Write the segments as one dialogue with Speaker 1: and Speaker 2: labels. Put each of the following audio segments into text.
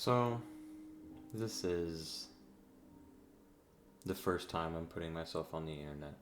Speaker 1: So, this is the first time I'm putting myself on the internet.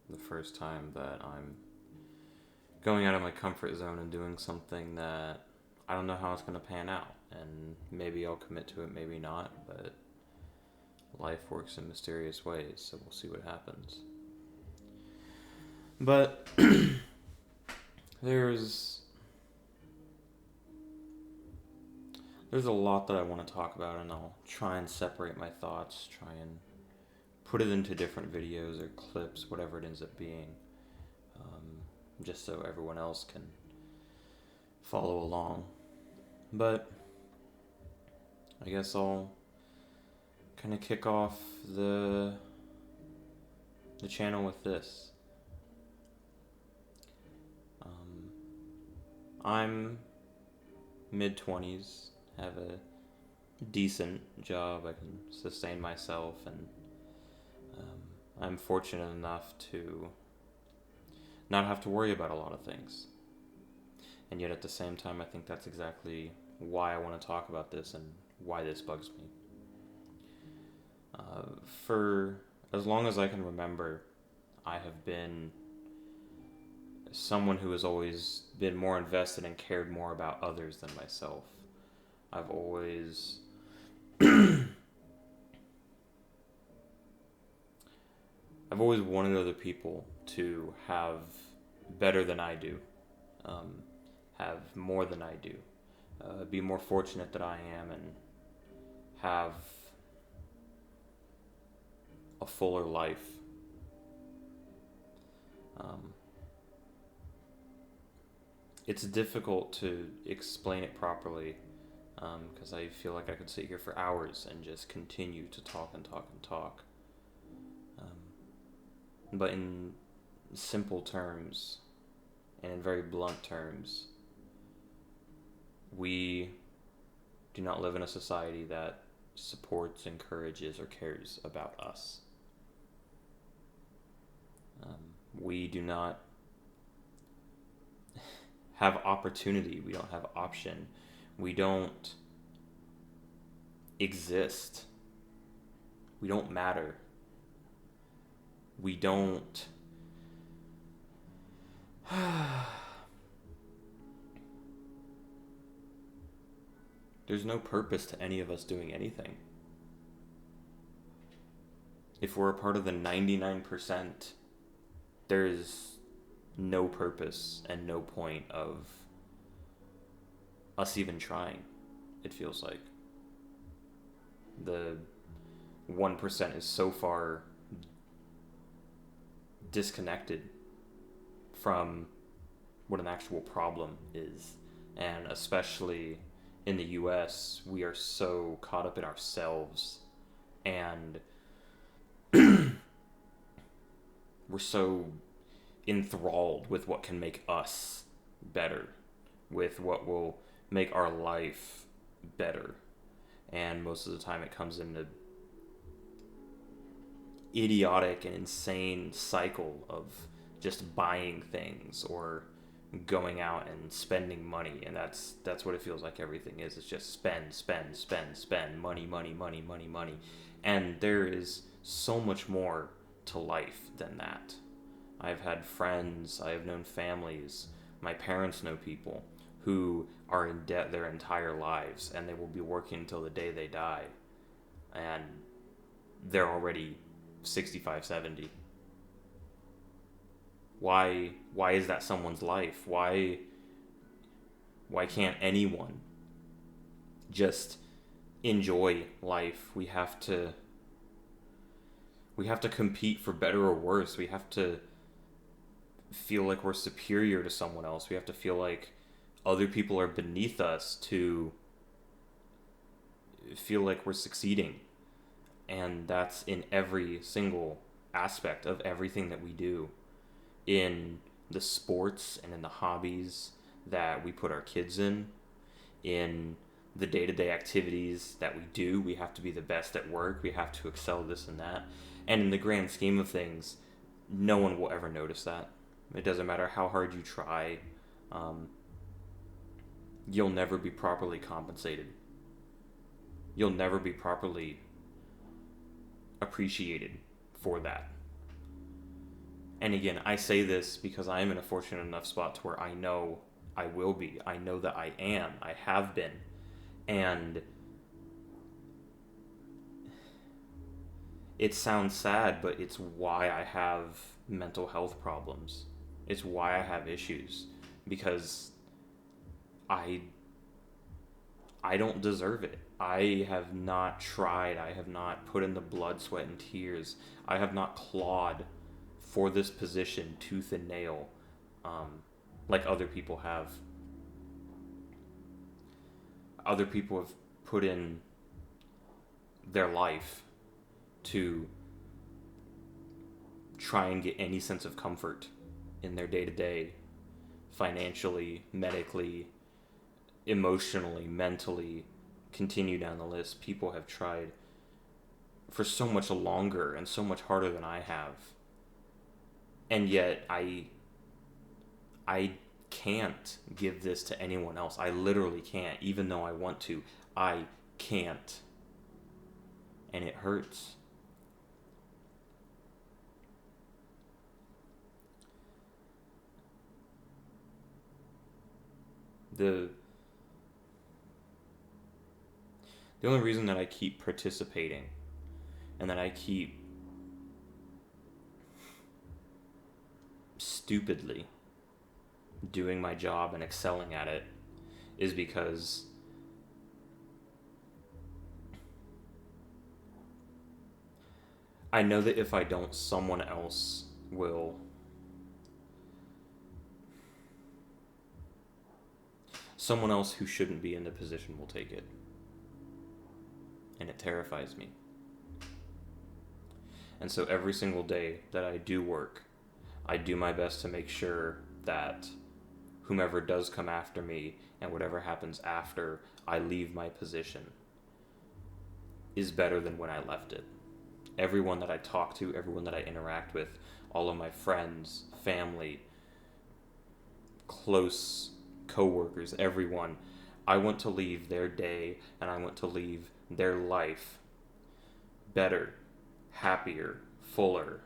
Speaker 1: The first time that I'm going out of my comfort zone and doing something that I don't know how it's going to pan out. And maybe I'll commit to it, maybe not, but life works in mysterious ways, so we'll see what happens. But there's there's a lot that I want to talk about, and I'll try and separate my thoughts, try and put it into different videos or clips, whatever it ends up being, just so everyone else can follow along. But I guess I'll kind of kick off the channel with this. I'm mid-20s, have a decent job, I can sustain myself, and I'm fortunate enough to not have to worry about a lot of things. And yet at the same time, I think that's exactly why I want to talk about this and why this bugs me. For as long as I can remember, I have been someone who has always been more invested and cared more about others than myself. I've always I've always wanted other people to have better than I do, have more than I do, be more fortunate than I am, and have a fuller life. It's difficult to explain it properly because I feel like I could sit here for hours and just continue to talk and talk and talk. But in simple terms and in very blunt terms, we do not live in a society that supports, encourages, or cares about us. We do not have opportunity. We don't have option. We don't exist. We don't matter. We don't. There's no purpose to any of us doing anything. If we're a part of the 99%, there's no purpose and no point of us even trying, it feels like. The 1% is so far disconnected from what an actual problem is. And especially in the US, we are so caught up in ourselves, and we're so enthralled with what can make us better, with what will make our life better. And most of the time it comes into idiotic and insane cycle of just buying things or going out and spending money, and that's what it feels like everything is. It's just spend, money, money, money, money, money. And there is so much more to life than that. I've had friends, I have known families, my parents know people who are in debt their entire lives, and they will be working until the day they die, and they're already 65, 70. Why is that someone's life? Why can't anyone just enjoy life? We have to compete for better or worse. We have to feel like we're superior to someone else. We have to feel like other people are beneath us to feel like we're succeeding. And that's in every single aspect of everything that we do. In the sports and in the hobbies that we put our kids in the day-to-day activities that we do, we have to be the best at work, we have to excel this and that. And in the grand scheme of things, no one will ever notice that. It doesn't matter how hard you try, you'll never be properly compensated. you'll never be properly appreciated for that. And again, I say this because I am in a fortunate enough spot to where I know I will be. I know that I am. I have been. And it sounds sad, but it's why I have mental health problems. It's why I have issues. Because I don't deserve it. I have not tried. I have not put in the blood, sweat, and tears. I have not clawed for this position tooth and nail, like other people have. Other people have put in their life to try and get any sense of comfort in their day-to-day, financially, medically, emotionally, mentally. Continue down the list. People have tried for so much longer and so much harder than I have. And yet I can't give this to anyone else. I literally can't, even though I want to. I can't. And it hurts. The only reason that I keep participating and that I keep stupidly doing my job and excelling at it is because I know that if I don't, someone else will. Someone else who shouldn't be in the position will take it. And it terrifies me. And so every single day that I do work, I do my best to make sure that whomever does come after me and whatever happens after I leave my position is better than when I left it. Everyone that I talk to, everyone that I interact with, all of my friends, family, close co-workers, everyone, I want to leave their day and I want to leave their life better, happier, fuller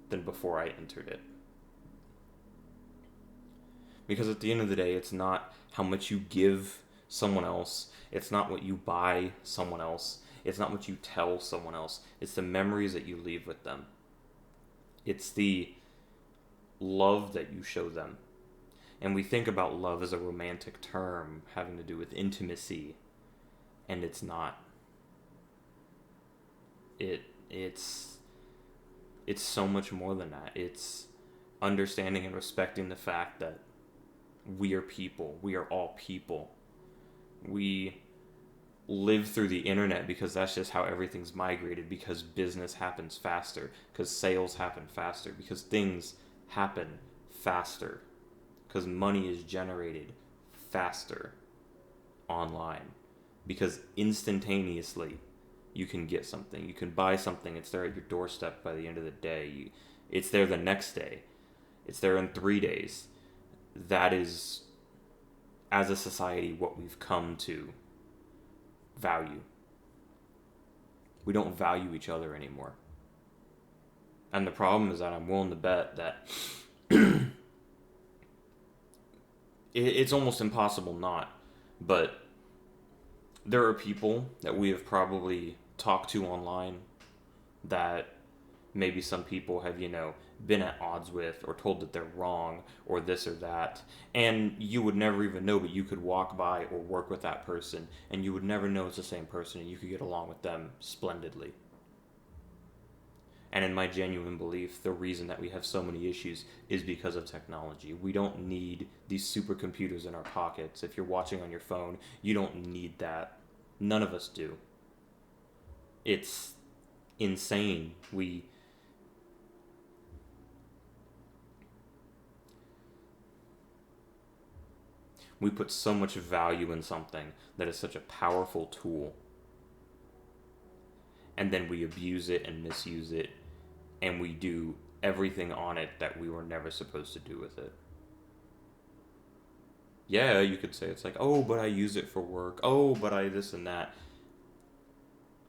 Speaker 1: than before I entered it. Because at the end of the day, it's not how much you give someone else, it's not what you buy someone else, it's not what you tell someone else, it's the memories that you leave with them. It's the love that you show them. And we think about love as a romantic term having to do with intimacy, and it's not. It's so much more than that. It's understanding and respecting the fact that we are people. We are all people. We live through the internet because that's just how everything's migrated, because business happens faster, because sales happen faster, because things happen faster, because money is generated faster online, because instantaneously you can get something. You can buy something. It's there at your doorstep by the end of the day. It's there the next day. It's there in 3 days. That is, as a society, what we've come to value. We don't value each other anymore. And the problem is that I'm willing to bet that it's almost impossible not, but there are people that we have probably talked to online that maybe some people have, been at odds with or told that they're wrong or this or that. And you would never even know, but you could walk by or work with that person and you would never know it's the same person and you could get along with them splendidly. And in my genuine belief, the reason that we have so many issues is because of technology. We don't need these supercomputers in our pockets. If you're watching on your phone, you don't need that. None of us do. It's insane. We put so much value in something that is such a powerful tool, and then we abuse it and misuse it, and we do everything on it that we were never supposed to do with it. Yeah, you could say it's like, oh, but I use it for work. Oh, but I this and that.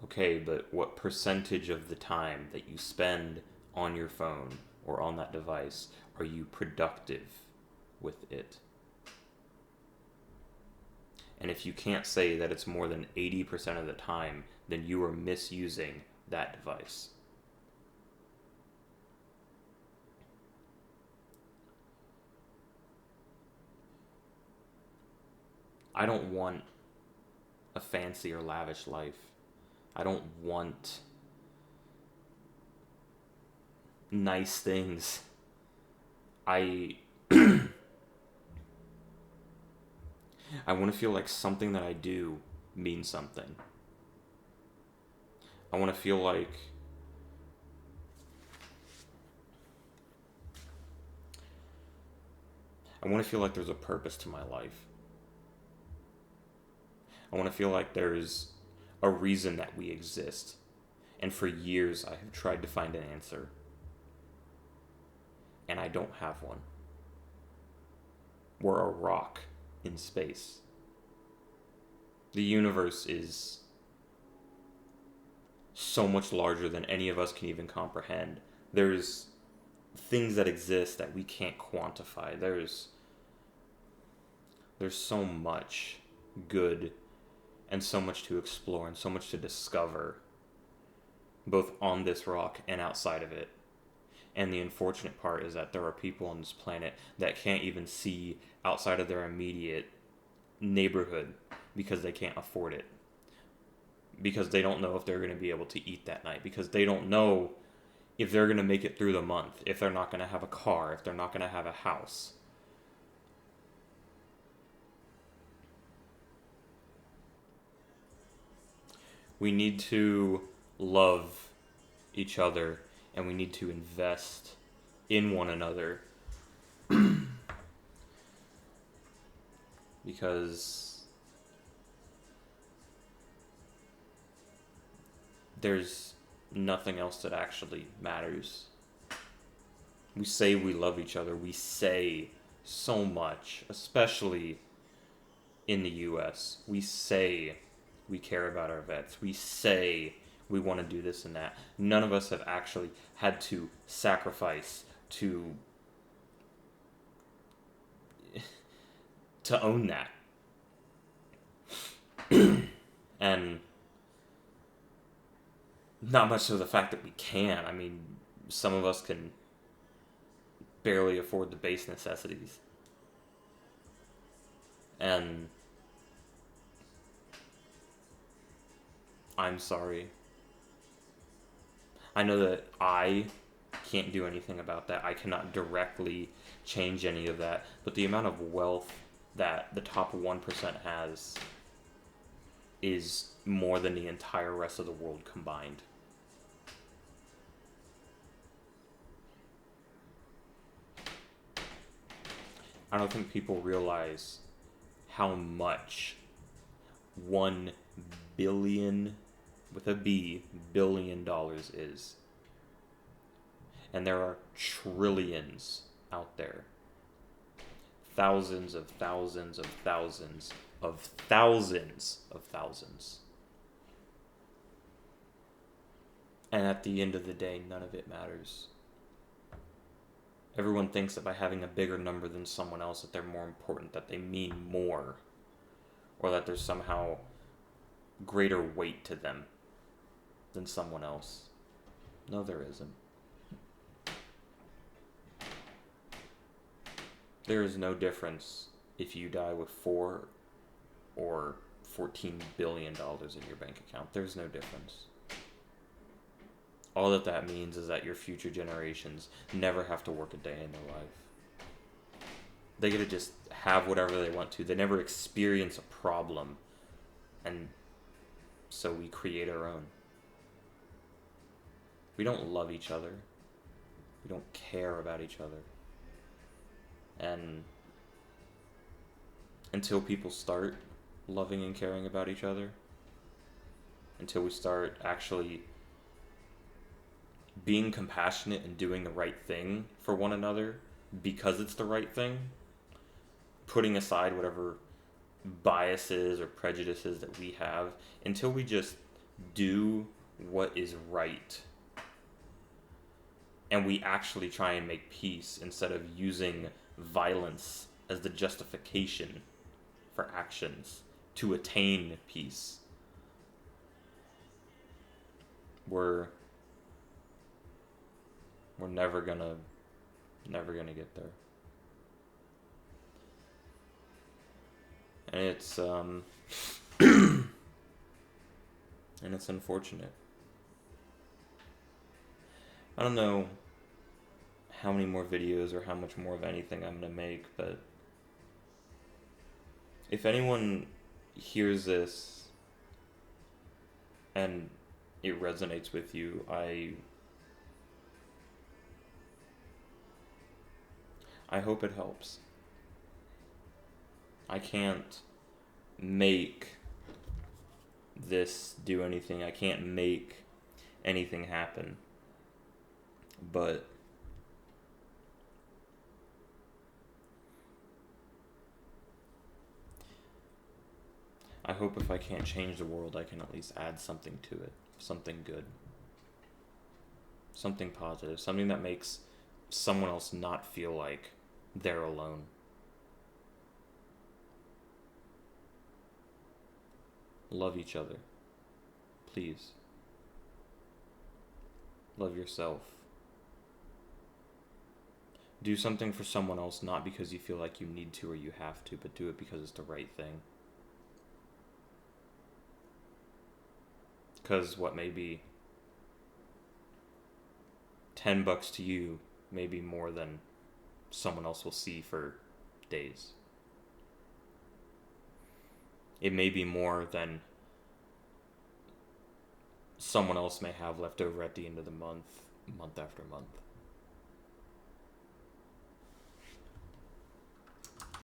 Speaker 1: Okay, but what percentage of the time that you spend on your phone or on that device are you productive with it? And if you can't say that it's more than 80% of the time, then you are misusing that device. I don't want a fancy or lavish life. I don't want nice things. I I want to feel like something that I do means something. I want to feel like there's a purpose to my life. I want to feel like there's a reason that we exist. And for years I have tried to find an answer. And I don't have one. We're a rock in space. The universe is so much larger than any of us can even comprehend. There's things that exist that we can't quantify. There's so much good and so much to explore and so much to discover, both on this rock and outside of it. And the unfortunate part is that there are people on this planet that can't even see outside of their immediate neighborhood because they can't afford it. Because they don't know if they're going to be able to eat that night. Because they don't know if they're going to make it through the month. If they're not going to have a car. If they're not going to have a house. We need to love each other and we need to invest in one another because there's nothing else that actually matters. We say we love each other. We say so much, especially in the US. We say we care about our vets. We say we want to do this and that. None of us have actually had to sacrifice to own that. And not much of the fact that we can. I mean, some of us can barely afford the base necessities. And I'm sorry. I know that I can't do anything about that. I cannot directly change any of that. But the amount of wealth that the top 1% has is more than the entire rest of the world combined. I don't think people realize how much 1 billion with a B billion dollars is. And there are trillions out there. Thousands of thousands of thousands of thousands of thousands. And at the end of the day, none of it matters. Everyone thinks that by having a bigger number than someone else that they're more important, that they mean more, or that there's somehow greater weight to them than someone else. No, there isn't. There is no difference if you die with $4 or $14 billion in your bank account. There's no difference. All that means is that your future generations never have to work a day in their life. They get to just have whatever they want to. They never experience a problem. And so we create our own. We don't love each other. We don't care about each other. And until people start loving and caring about each other, until we start actually being compassionate and doing the right thing for one another because it's the right thing, putting aside whatever biases or prejudices that we have, until we just do what is right, and we actually try and make peace instead of using violence as the justification for actions to attain peace, we're never gonna get there. And it's and it's unfortunate. I don't know how many more videos or how much more of anything I'm gonna make, but if anyone hears this and it resonates with you, I hope it helps. I can't make this do anything. I can't make anything happen. But I hope if I can't change the world, I can at least add something to it. Something good. Something positive. Something that makes someone else not feel like they're alone. Love each other. Please. Love yourself. Do something for someone else not because you feel like you need to or you have to, but do it because it's the right thing. Because what may be $10 to you may be more than someone else will see for days. It may be more than someone else may have left over at the end of the month after month.